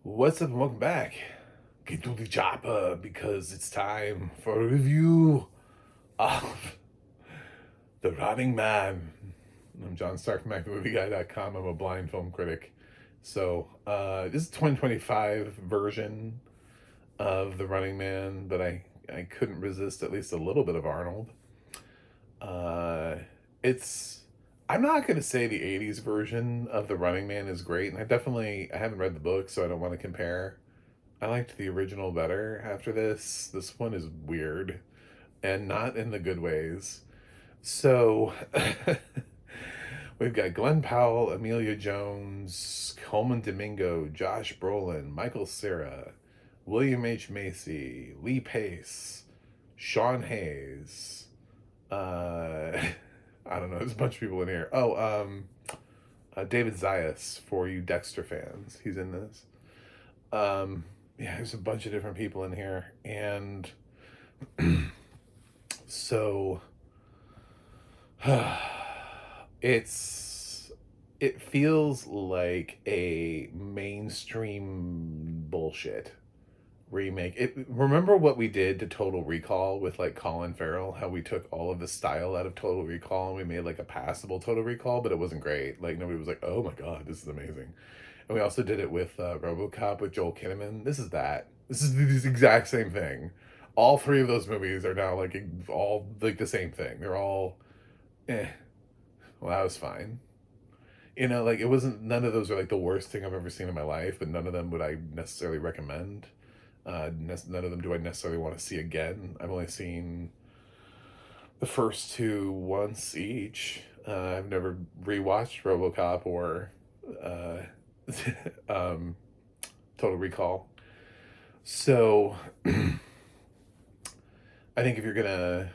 What's up and welcome back. Get to the chopper because it's time for a review of The Running Man. I'm John Stark from MacTheMovieGuy.com. I'm a blind film critic. This is 2025 version of The Running Man, but I couldn't resist at least a little bit of Arnold. Uh, it's I'm not gonna say the '80s version of The Running Man is great, and I haven't read the book, so I don't want to compare. I liked the original better after this. This one is weird and not in the good ways. So we've got Glenn Powell, Amelia Jones, Coleman Domingo, Josh Brolin, Michael Cera, William H. Macy, Lee Pace, Sean Hayes. I don't know. There's a bunch of people in here. David Zayas for you Dexter fans. He's in this. Um, yeah, there's a bunch of different people in here, and so it's it feels like a mainstream bullshit remake. Remember what we did to Total Recall with like Colin Farrell? How we took all of the style out of Total Recall and we made like a passable Total Recall, but it wasn't great. Like nobody was like, "Oh my god, this is amazing." And we also did it with RoboCop with Joel Kinnaman. This is that. This is the exact same thing. All three of those movies are now like all like the same thing. They're all, eh. Well, that was fine. Like it wasn't. None of those are like the worst thing I've ever seen in my life, but none of them would I necessarily recommend. None of them do I necessarily want to see again. I've only seen the first two once each. I've never rewatched RoboCop or uh, um, Total Recall. So I think if you're gonna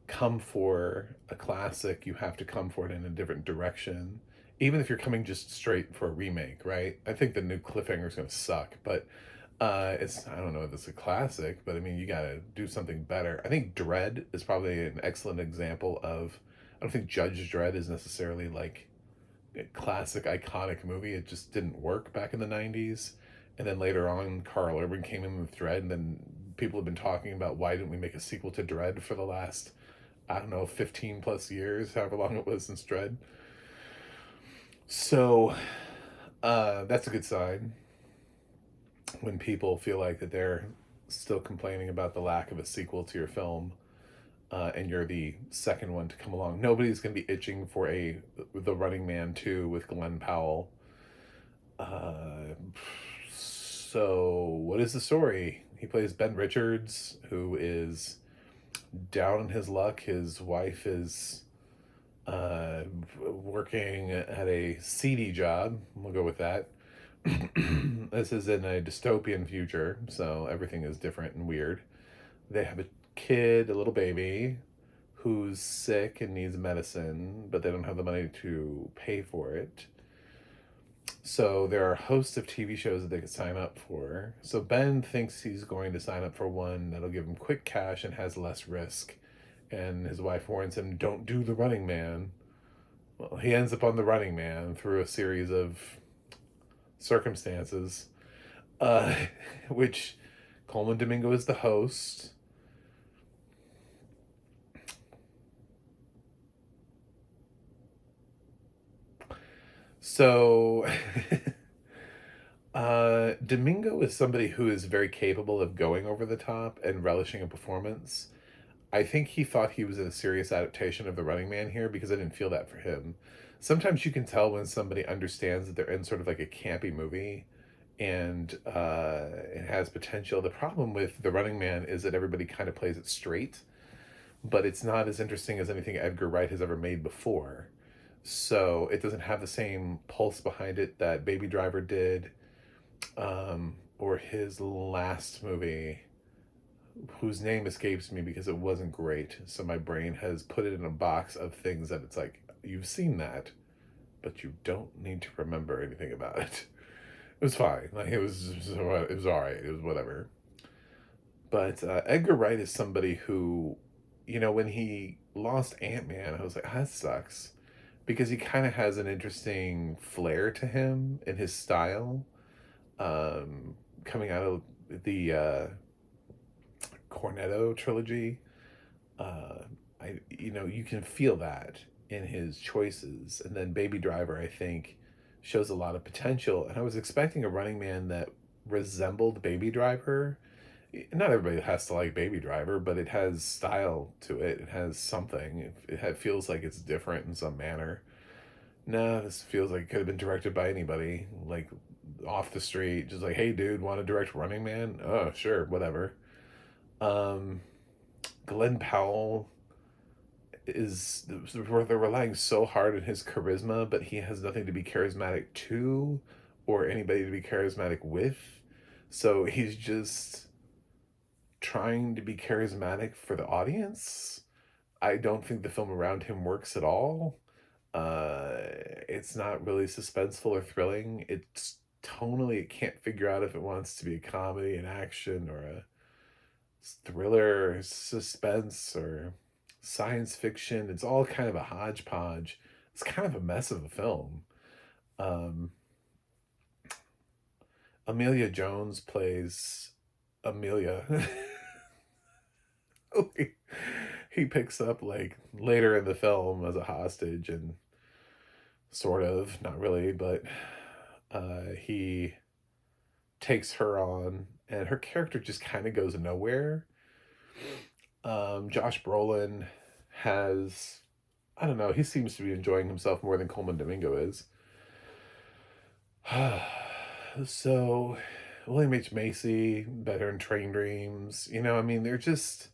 come for a classic, you have to come for it in a different direction. Even if you're coming just straight for a remake, right? I think the new cliffhanger is gonna suck, but it's I don't know if it's a classic, but I mean you gotta do something better. I think Dread is probably an excellent example of. I don't think Judge Dredd is necessarily like a classic iconic movie. It just didn't work back in the '90s, and then later on, Carl Urban came in with Dread, and then people have been talking about why didn't we make a sequel to Dread for the last I don't know 15 plus years, however long it was since Dread. So that's a good sign when people feel like that they're still complaining about the lack of a sequel to your film, and you're the second one to come along. Nobody's going to be itching for a The Running Man 2 with Glenn Powell. Uh, so, what is the story? He plays Ben Richards, who is down on his luck. His wife is uh, working at a seedy job. We'll go with that. This is in a dystopian future, so everything is different and weird. They have a kid, a little baby, who's sick and needs medicine, but they don't have the money to pay for it. So there are hosts of TV shows that they could sign up for. So Ben thinks he's going to sign up for one that'll give him quick cash and has less risk. And his wife warns him, don't do the Running Man. Well, he ends up on the Running Man through a series of circumstances, uh, which Coleman Domingo is the host. So, Domingo is somebody who is very capable of going over the top and relishing a performance. I think he thought he was in a serious adaptation of The Running Man here because I didn't feel that for him. Sometimes you can tell when somebody understands that they're in sort of like a campy movie and it has potential. The problem with The Running Man is that everybody kind of plays it straight, but it's not as interesting as anything Edgar Wright has ever made before. So it doesn't have the same pulse behind it that Baby Driver did, or his last movie, whose name escapes me because it wasn't great. So my brain has put it in a box of things that it's like, you've seen that, but you don't need to remember anything about it. It was fine. Like it was all right. It was whatever. But Edgar Wright is somebody who, when he lost Ant-Man, I was like, that sucks, because he kind of has an interesting flair to him in his style. um, coming out of the Cornetto trilogy. Uh, you can feel that in his choices. And then Baby Driver, I think, shows a lot of potential. And I was expecting a Running Man that resembled Baby Driver. Not everybody has to like Baby Driver, but it has style to it. It has something. It feels like it's different in some manner. No, this feels like it could have been directed by anybody, like off the street, just like, hey, dude, want to direct Running Man? Oh, sure, whatever. Um, Glenn Powell is they're relying so hard on his charisma, but he has nothing to be charismatic to, or anybody to be charismatic with. So he's just trying to be charismatic for the audience. I don't think the film around him works at all. Uh, it's not really suspenseful or thrilling. It's tonally, it can't figure out if it wants to be a comedy, an action, or a thriller, suspense, or science fiction. It's all kind of a hodgepodge. It's kind of a mess of a film. Um, Amelia Jones plays Amelia. he, he picks up like later in the film as a hostage, and sort of, not really, but he takes her on, and her character just kind of goes nowhere. Josh Brolin has, I don't know, he seems to be enjoying himself more than Coleman Domingo is. So, William H. Macy, better in Train Dreams. I mean, they're just,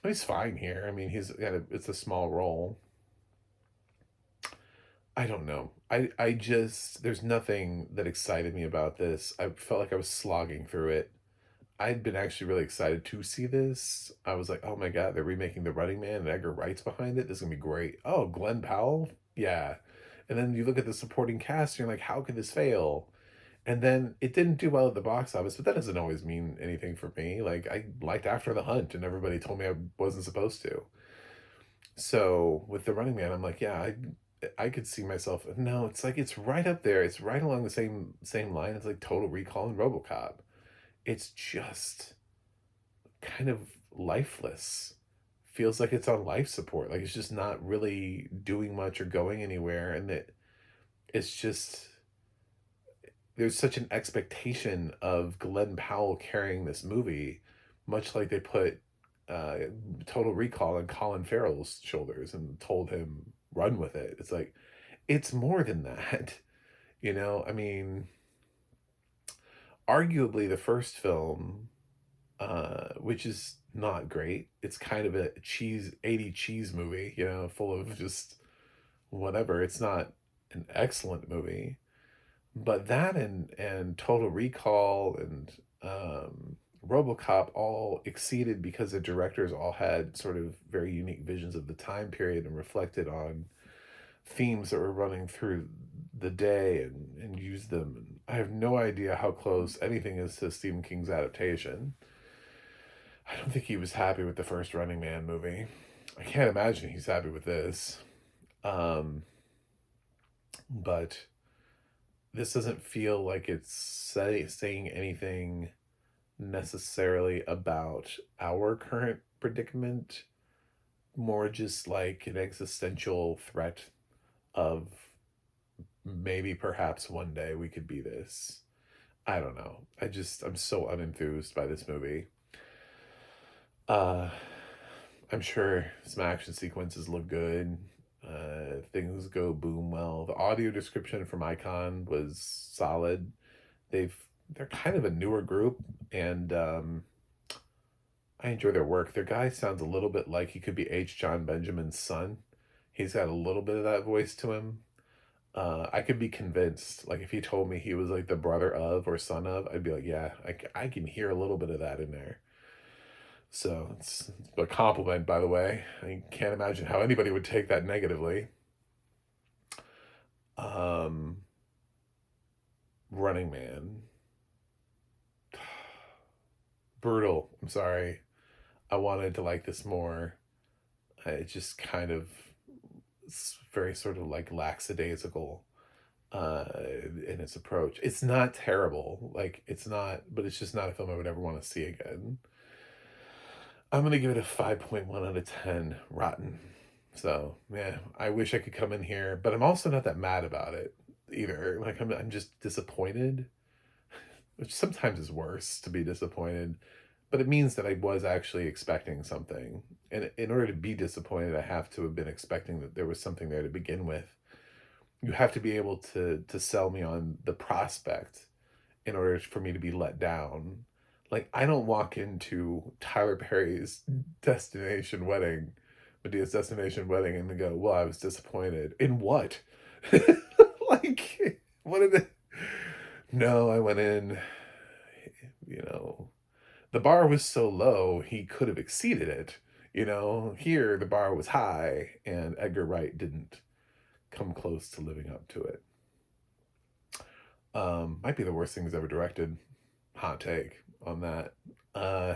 he's fine here. I mean, it's a small role. I don't know. I just, there's nothing that excited me about this. I felt like I was slogging through it. I'd been actually really excited to see this. I was like, oh my God, they're remaking The Running Man and Edgar Wright's behind it. This is gonna be great. Oh, Glenn Powell? Yeah. And then you look at the supporting cast and you're like, how could this fail? And then it didn't do well at the box office, but that doesn't always mean anything for me. Like, I liked After the Hunt and everybody told me I wasn't supposed to. So with The Running Man, I'm like, yeah, I could see myself. No, it's like it's right up there. It's right along the same line. It's like Total Recall and RoboCop. It's just kind of lifeless. Feels like it's on life support. Like it's just not really doing much or going anywhere, and it's just there's such an expectation of Glenn Powell carrying this movie, much like they put uh, Total Recall on Colin Farrell's shoulders and told him run with it. It's like it's more than that, I mean, arguably the first film, which is not great. It's kind of a 80 cheese movie, full of just whatever. It's not an excellent movie, but that and Total Recall and RoboCop all exceeded because the directors all had sort of very unique visions of the time period and reflected on themes that were running through the day and used them. And I have no idea how close anything is to Stephen King's adaptation. I don't think he was happy with the first Running Man movie. I can't imagine he's happy with this. Um, but this doesn't feel like it's saying anything necessarily about our current predicament, more just like an existential threat of maybe perhaps one day we could be this. I don't know. I'm so unenthused by this movie. Uh, I'm sure some action sequences look good. Things go boom well. The audio description from Icon was solid. They're kind of a newer group, and I enjoy their work. Their guy sounds a little bit like he could be H. John Benjamin's son. He's got a little bit of that voice to him. I could be convinced. Like if he told me he was like the brother of or son of, I'd be like, yeah, I can hear a little bit of that in there. So it's a compliment, by the way. I can't imagine how anybody would take that negatively. Um, Running Man. Brutal. I'm sorry. I wanted to like this more. It just kind of, it's very sort of like lackadaisical. uh, in its approach. It's not terrible, like, it's not, but it's just not a film I would ever wanna see again. I'm gonna give it a 5.1 out of 10 rotten. So, yeah, I wish I could come in here, but I'm also not that mad about it either. Like, I'm just disappointed, which sometimes is worse to be disappointed, but it means that I was actually expecting something. And in order to be disappointed, I have to have been expecting that there was something there to begin with. You have to be able to sell me on the prospect in order for me to be let down. Like, I don't walk into Tyler Perry's Destination Wedding, Medea's Destination Wedding, and go, "Well, I was disappointed." In what? Like, what did it? No, I went in, you know, the bar was so low, he could have exceeded it. Here, the bar was high, and Edgar Wright didn't come close to living up to it. Might be the worst thing he's ever directed. Hot take on that. Uh,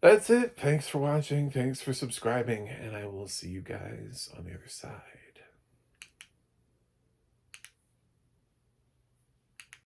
that's it. Thanks for watching. Thanks for subscribing. And I will see you guys on the other side.